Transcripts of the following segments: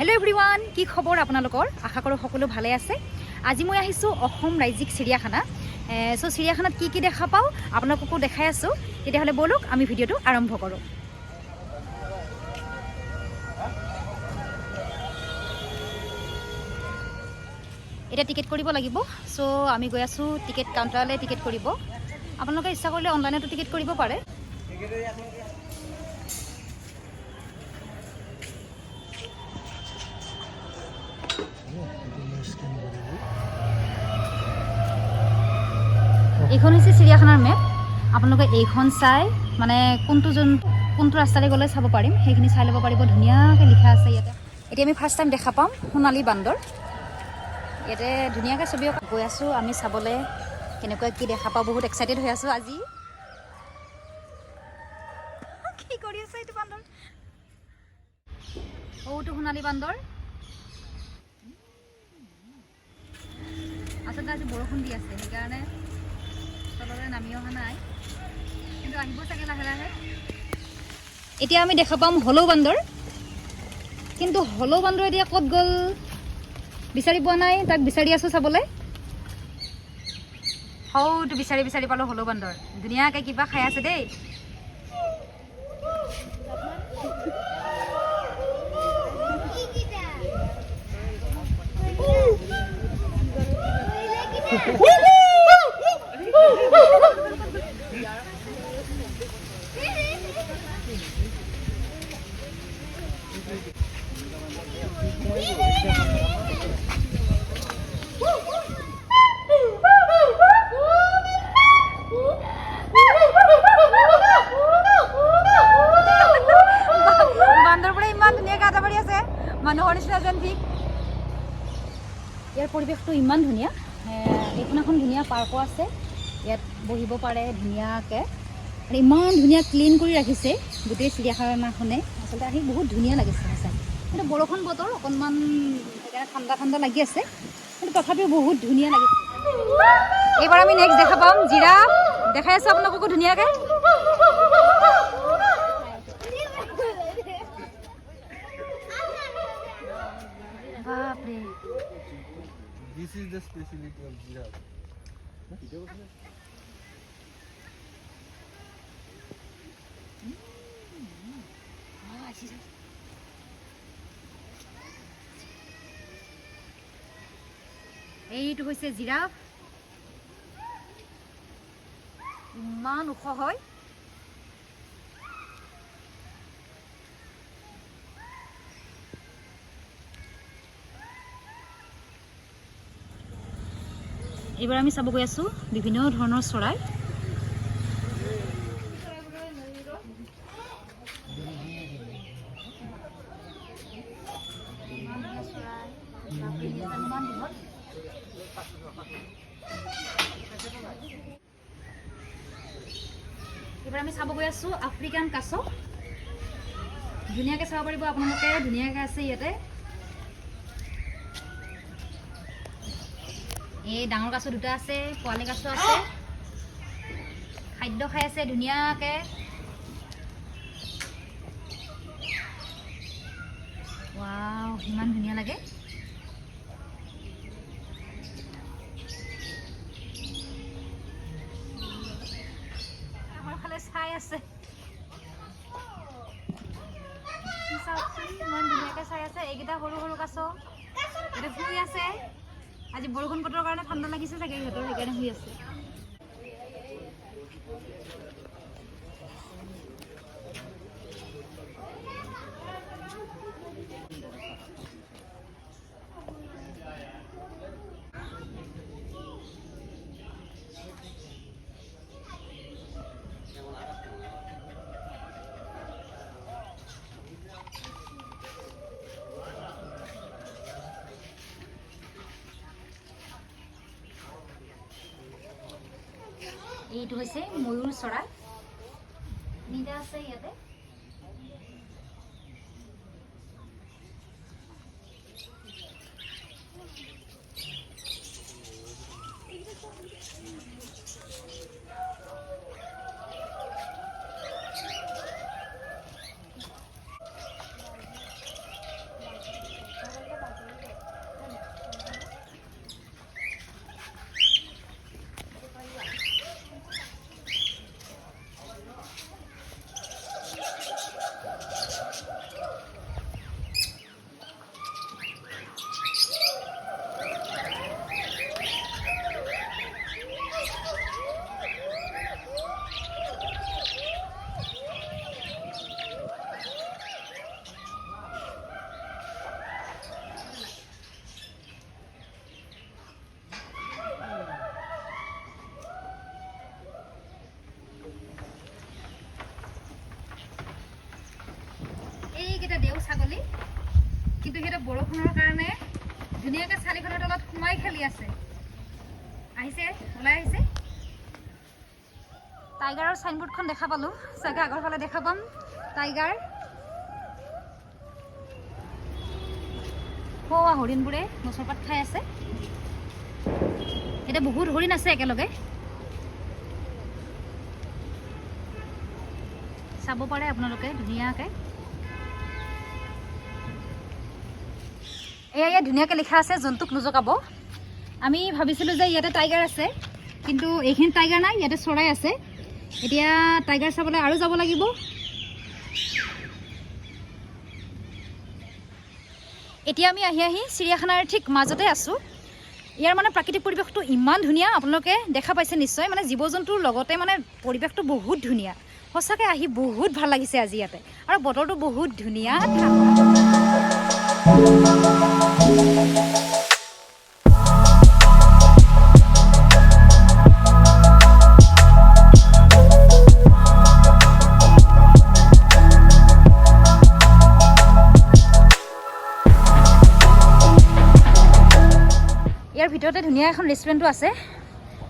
Hello' everyone, কি খবৰ আপোনালোকৰ? আশা কৰোঁ সকলো ভালে আছে। আজি মই আহিছোঁ অসম ৰাজ্যিক চিৰিয়াখানা। চিৰিয়াখানাত কি কি দেখা পাওঁ আপোনালোককো দেখাই আছোঁ। তেতিয়াহ'লে ব'লক আমি ভিডিঅ'টো আৰম্ভ কৰোঁ। এতিয়া টিকেট কৰিব লাগিব। আমি গৈ আছোঁ টিকেট কাউণ্টাৰলৈ টিকেট কৰিব। আপোনালোকে ইচ্ছা কৰিলে অনলাইনতো টিকেট কৰিব পাৰে। এইখন হৈছে চিৰিয়াখানাৰ মেপ। আপোনালোকে এইখন চাই মানে কোনটো ৰাস্তাৰে গ'লে চাব পাৰিম সেইখিনি চাই ল'ব পাৰিব। ধুনীয়াকৈ লিখা আছে ইয়াতে। এতিয়া আমি ফাৰ্ষ্ট টাইম দেখা পাম সোণালী বান্দৰ। ইয়াতে ধুনীয়াকৈ ছবি গৈ আছোঁ আমি চাবলৈ কেনেকুৱা কি দেখা পাওঁ। বহুত এক্সাইটেড হৈ আছোঁ আজি। কি কৰি আছে এইটো বান্দৰ? ওটো সোণালী বান্দৰ। আচলতে আজি বৰষুণ দি আছে সেইকাৰণে তললৈ নামি অহা নাই, কিন্তু আহিব চাগে লাহে লাহে। এতিয়া আমি দেখা পাম হলৌ বান্দৰ, কিন্তু হলৌ বান্দৰ এতিয়া ক'ত গ'ল বিচাৰি পোৱা নাই। তাক বিচাৰি আছোঁ চাবলৈ। হৌটো বিচাৰি পালোঁ হলৌ বান্দৰ। ধুনীয়াকৈ কিবা খাই আছে দেই। বান্দৰবোৰে ইমান ধুনীয়াকৈ আটা মাৰি আছে, মানুহৰ নিচিনা যেন ঠিক। ইয়াৰ পৰিৱেশটো ইমান ধুনীয়া। এইখন এখন ধুনীয়া পাৰ্কো আছে, ইয়াত বহিব পাৰে ধুনীয়াকৈ। আৰু ইমান ধুনীয়া ক্লিন কৰি ৰাখিছে গোটেই চিৰিয়াখানাখনে। আচলতে আহি বহুত ধুনীয়া লাগিছে সঁচাই। কিন্তু বৰষুণ বতৰ অকণমান সেইকাৰণে ঠাণ্ডা ঠাণ্ডা লাগি আছে, কিন্তু তথাপিও বহুত ধুনীয়া লাগিছে। এইবাৰ আমি নেক্সট দেখা পাম জিৰাফ। দেখাই আছোঁ আপোনালোককো ধুনীয়াকৈ। বাপৰে, This is the specialty of giraffe. এইটো হৈছে জিৰাফ। ইমান ওখ হয়। এইবাৰ আমি চাব গৈ আছোঁ বিভিন্ন ধৰণৰ চৰাই। এইবাৰ আমি চাব গৈ আছোঁ আফ্ৰিকান কাছ। ধুনীয়াকৈ চাব পাৰিব আপোনালোকে, ধুনীয়াকৈ আছে ইয়াতে। এই ডাঙৰ কাছ দুটা আছে, পোৱালি কাছ আছে, খাদ্য খাই আছে ধুনীয়াকৈ। ৱাও, ইমান ধুনীয়া লাগে। আমাৰ ফালে চাই আছে, ইমান ধুনীয়াকৈ চাই আছে। এইকেইটা সৰু সৰু কাছ এটা শুই আছে। আজি বৰষুণ বতৰৰ কাৰণে ঠাণ্ডা লাগিছে চাগে সিহঁতৰ, সেইকাৰণে শুই আছে। এইটো হৈছে ময়ূৰ চৰাই। তিনিটা আছে ইয়াতে। এইকেইটা দেও ছাগলী, কিন্তু সিহঁতে বৰষুণৰ কাৰণে ধুনীয়াকৈ চালিখনৰ তলত সোমাই খেলি আছে। আহিছে, ওলাই আহিছে। টাইগাৰৰ চাইনবোৰ্ডখন দেখা পালোঁ, চাগে আগৰ ফালে দেখা পাম টাইগাৰ। হৰিণবোৰে গছৰ পাত খাই আছে। এতিয়া বহুত হৰিণ আছে একেলগে, চাব পাৰে আপোনালোকে ধুনীয়াকৈ। এয়া ধুনীয়াকৈ লিখা আছে জন্তুক নুজকাব। আমি ভাবিছিলোঁ যে ইয়াতে টাইগাৰ আছে, কিন্তু এইখিনিত টাইগাৰ নাই, ইয়াতে চৰাই আছে। এতিয়া টাইগাৰ চাবলৈ আৰু যাব লাগিব। এতিয়া আমি আহি চিৰিয়াখানাৰ ঠিক মাজতে আছোঁ। ইয়াৰ মানে প্ৰাকৃতিক পৰিৱেশটো ইমান ধুনীয়া, আপোনালোকে দেখা পাইছে নিশ্চয়। মানে জীৱ জন্তুৰ লগতে মানে পৰিৱেশটো বহুত ধুনীয়া। সঁচাকৈ আহি বহুত ভাল লাগিছে আজি ইয়াতে, আৰু বতৰটো বহুত ধুনীয়া ইয়াৰ ভিতৰতে ধুনীয়া এখন ৰেষ্টুৰেণ্টো আছে।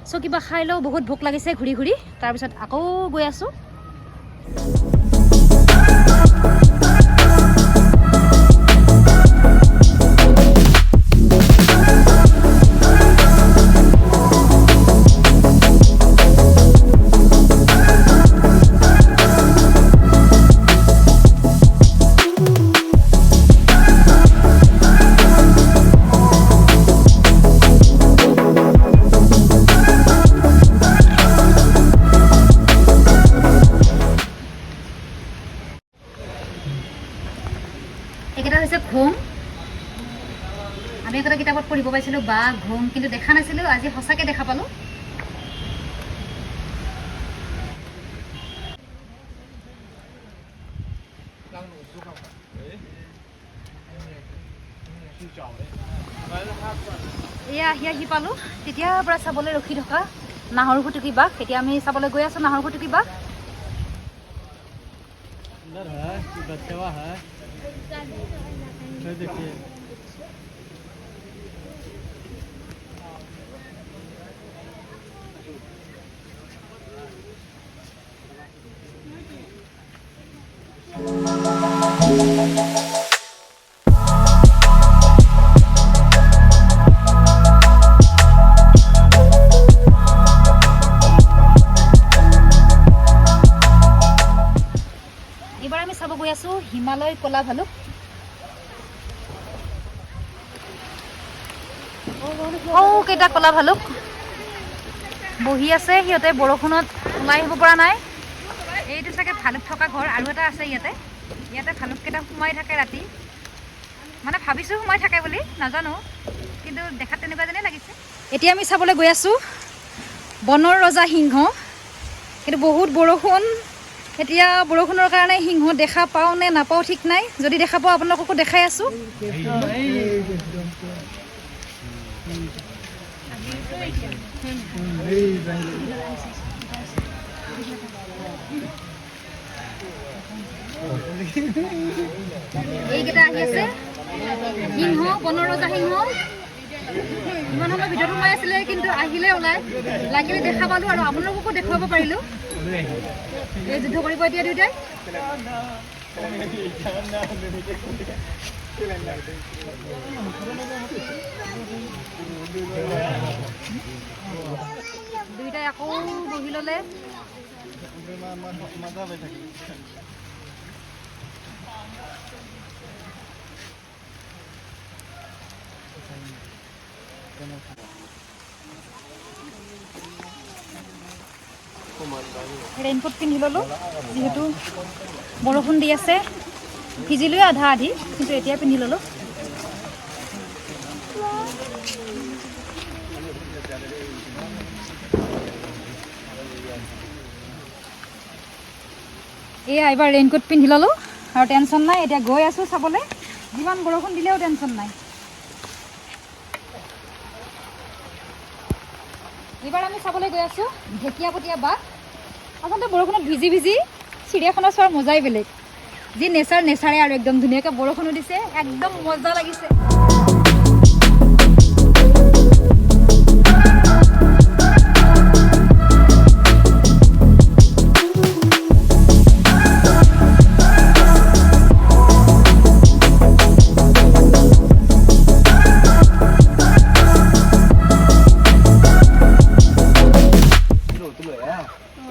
চ' কিবা খাই লওঁ, বহুত ভোক লাগিছে ঘূৰি ঘূৰি। তাৰপিছত আকৌ গৈ আছোঁ। এইকেইটা হৈছে ঘোং। আমি এটা কিতাপত পঢ়িব পাইছিলোঁ বাঘ, ঘোং, কিন্তু দেখা নাছিলোঁ। আজি সঁচাকৈ দেখা পালোঁ। এয়া আহি পালোঁ। তেতিয়াৰ পৰা চাবলৈ ৰখি থকা নাহৰফুটুকী বাঘ। এতিয়া আমি চাবলৈ গৈ আছোঁ নাহৰফুটুকী বাঘ। देखिए এইবাৰ আমি চাব গৈ আছোঁ হিমালয় কলা ভালুক। কেইটা কলা ভালুক বহি আছে। সিহঁতে বৰষুণত ওলাই আহিব পৰা নাই। এইটো চাগে ভালুক থকা ঘৰ। আৰু এটা আছে ইয়াতে ভালুককেইটা সোমাই থাকে ৰাতি। মানে ভাবিছোঁ সোমাই থাকে বুলি, নাজানো, কিন্তু দেখাত তেনেকুৱা যেনেই লাগিছে। এতিয়া আমি চাবলৈ গৈ আছোঁ বনৰ ৰজা সিংহ। কিন্তু বহুত বৰষুণ। এতিয়া বৰষুণৰ কাৰণে সিংহ দেখা পাওঁ নে নাপাওঁ ঠিক নাই। যদি দেখা পাওঁ আপোনালোককো দেখাই আছোঁ। এইকেইটা আহি আছে সিংহ, বনৰ ৰজা সিংহ। ইমান সময় ভিতৰত সোমাই আছিলে, কিন্তু আহিলে ওলাই। লাগিলে দেখা পালোঁ আৰু আপোনালোককো দেখুৱাব পাৰিলোঁ। এই যুদ্ধ কৰিব এতিয়া দুয়োটাই। দুয়োটাই আকৌ বহি ল'লে। ৰেইনকোট পিন্ধি ল'লোঁ, যিহেতু বৰষুণ দি আছে। ভিজিলোৱে আধা আধি, কিন্তু এতিয়া পিন্ধি ল'লোঁ। এয়া এইবাৰ ৰেইনকোট পিন্ধি ল'লোঁ আৰু টেনশ্যন নাই। এতিয়া গৈ আছোঁ চাবলৈ। যিমান বৰষুণ দিলেও টেনশ্যন নাই। এইবাৰ আমি চাবলৈ গৈ আছোঁ ঢেকীয়াপতীয়া বাঘ। আচলতে বৰষুণত ভিজি চিৰিয়াখানা চোৱাৰ মজাই বেলেগ। যি নেচাৰে আৰু একদম ধুনীয়াকৈ বৰষুণো দিছে একদম মজা লাগিছে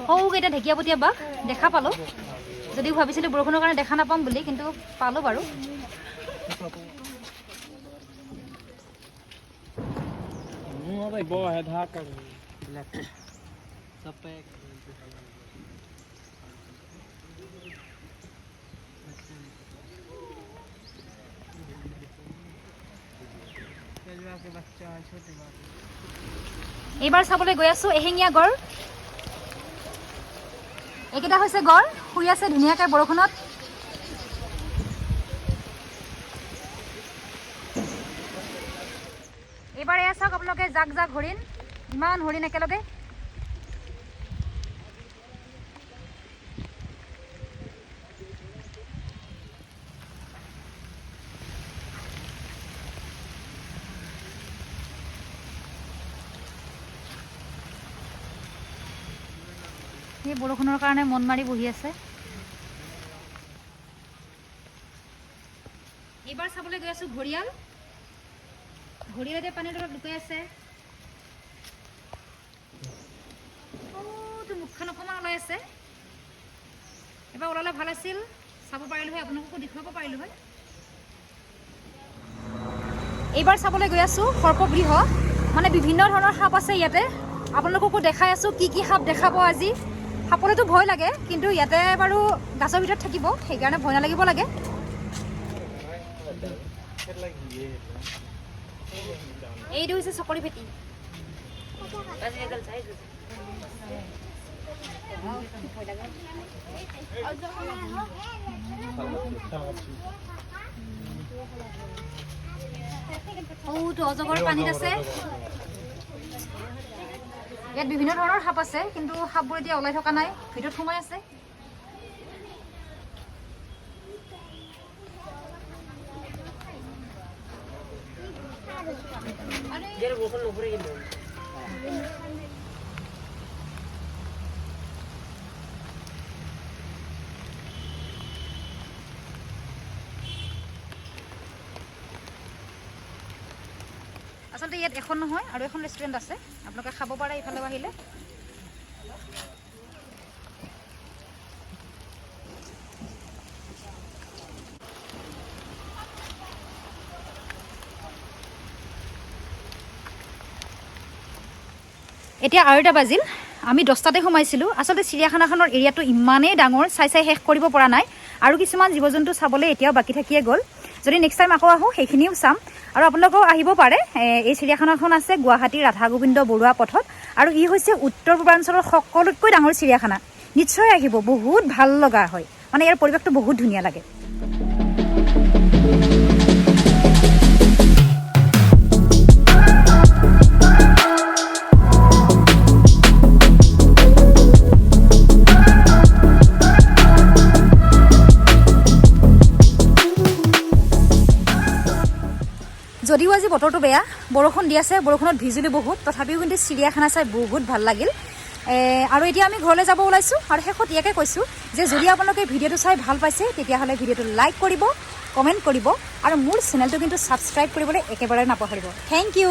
সৰুকেইটা ঢেকীয়াপতীয়া বাঘ দেখা পালোঁ যদিও ভাবিছিলোঁ বৰষুণৰ কাৰণে দেখা নাপাম বুলি কিন্তু পালোঁ বাৰু এইবাৰ চাবলৈ গৈ আছোঁ এশিঙীয়া গড় এইকেইটা হৈছে গড় শুই আছে ধুনীয়াকৈ বৰষুণত এইবাৰ এয়া চাওক আপোনালোকে জাক হৰিণ ইমান হৰিণ একেলগে এই বৰষুণৰ কাৰণে মন মাৰি বহি আছে এইবাৰ চাবলৈ গৈ আছোঁ ঘৰিয়াল ঘৰিয়ালতে পানীৰ তলত লুকাই আছে তো মুখখন অকণমান ওলাই আছে এবাৰ ওলালে ভাল আছিল চাব পাৰিলোঁ হয় আপোনালোককো দেখুৱাব পাৰিলোঁ হয় এইবাৰ চাবলৈ গৈ আছোঁ সৰ্পগৃহ মানে বিভিন্ন ধৰণৰ সাপ আছে ইয়াতে আপোনালোককো দেখাই আছোঁ কি সাপ দেখা পাওঁ আজি সাপলেতো ভয় লাগে কিন্তু ইয়াতে বাৰু গাছৰ ভিতৰত থাকিব সেইকাৰণে ভয় নালাগিব লাগে এইটো হৈছে চকৰি ভেটি তো অজগৰ পানীত আছে ইয়াত বিভিন্ন ধৰণৰ সাপ আছে কিন্তু সাপবোৰ এতিয়া ওলাই থকা নাই ভিতৰত সোমাই আছে আচলতে ইয়াত এখন নহয় আৰু এখন ৰেষ্টুৰেণ্ট আছে আপোনালোকে খাব পাৰে ইফালে আহিলে এতিয়া আৰু এটা বাজিল আমি 10টাতে সোমাইছিলোঁ আচলতে চিৰিয়াখানাখনৰ এৰিয়াটো ইমানেই ডাঙৰ চাই শেষ কৰিব পৰা নাই আৰু কিছুমান জীৱ জন্তু চাবলৈ এতিয়াও বাকী থাকিয়ে গ'ল যদি নেক্সট টাইম আকৌ আহোঁ সেইখিনিও চাম আৰু আপোনালোকেও আহিব পাৰে এই চিৰিয়াখানাখন আছে গুৱাহাটীৰ ৰাধা গোবিন্দ বৰুৱা পথত আৰু ই হৈছে উত্তৰ পূৰ্বাঞ্চলৰ সকলোতকৈ ডাঙৰ চিৰিয়াখানা নিশ্চয় আহিব বহুত ভাল লগা হয় মানে ইয়াৰ পৰিৱেশটো বহুত ধুনীয়া লাগে যদিও আজি বতৰটো বেয়া বৰষুণ দি আছে বৰষুণত ভিজিলোঁ বহুত তথাপিও কিন্তু চিৰিয়াখানা চাই বহুত ভাল লাগিল আৰু এতিয়া আমি ঘৰলৈ যাব ওলাইছোঁ আৰু শেষত ইয়াকে কৈছোঁ যে যদি আপোনালোকে ভিডিঅ'টো চাই ভাল পাইছে তেতিয়াহ'লে ভিডিঅ'টো লাইক কৰিব কমেণ্ট কৰিব আৰু মোৰ চেনেলটো কিন্তু ছাবস্ক্ৰাইব কৰিবলৈ একেবাৰে নাপাহৰিব থেংক ইউ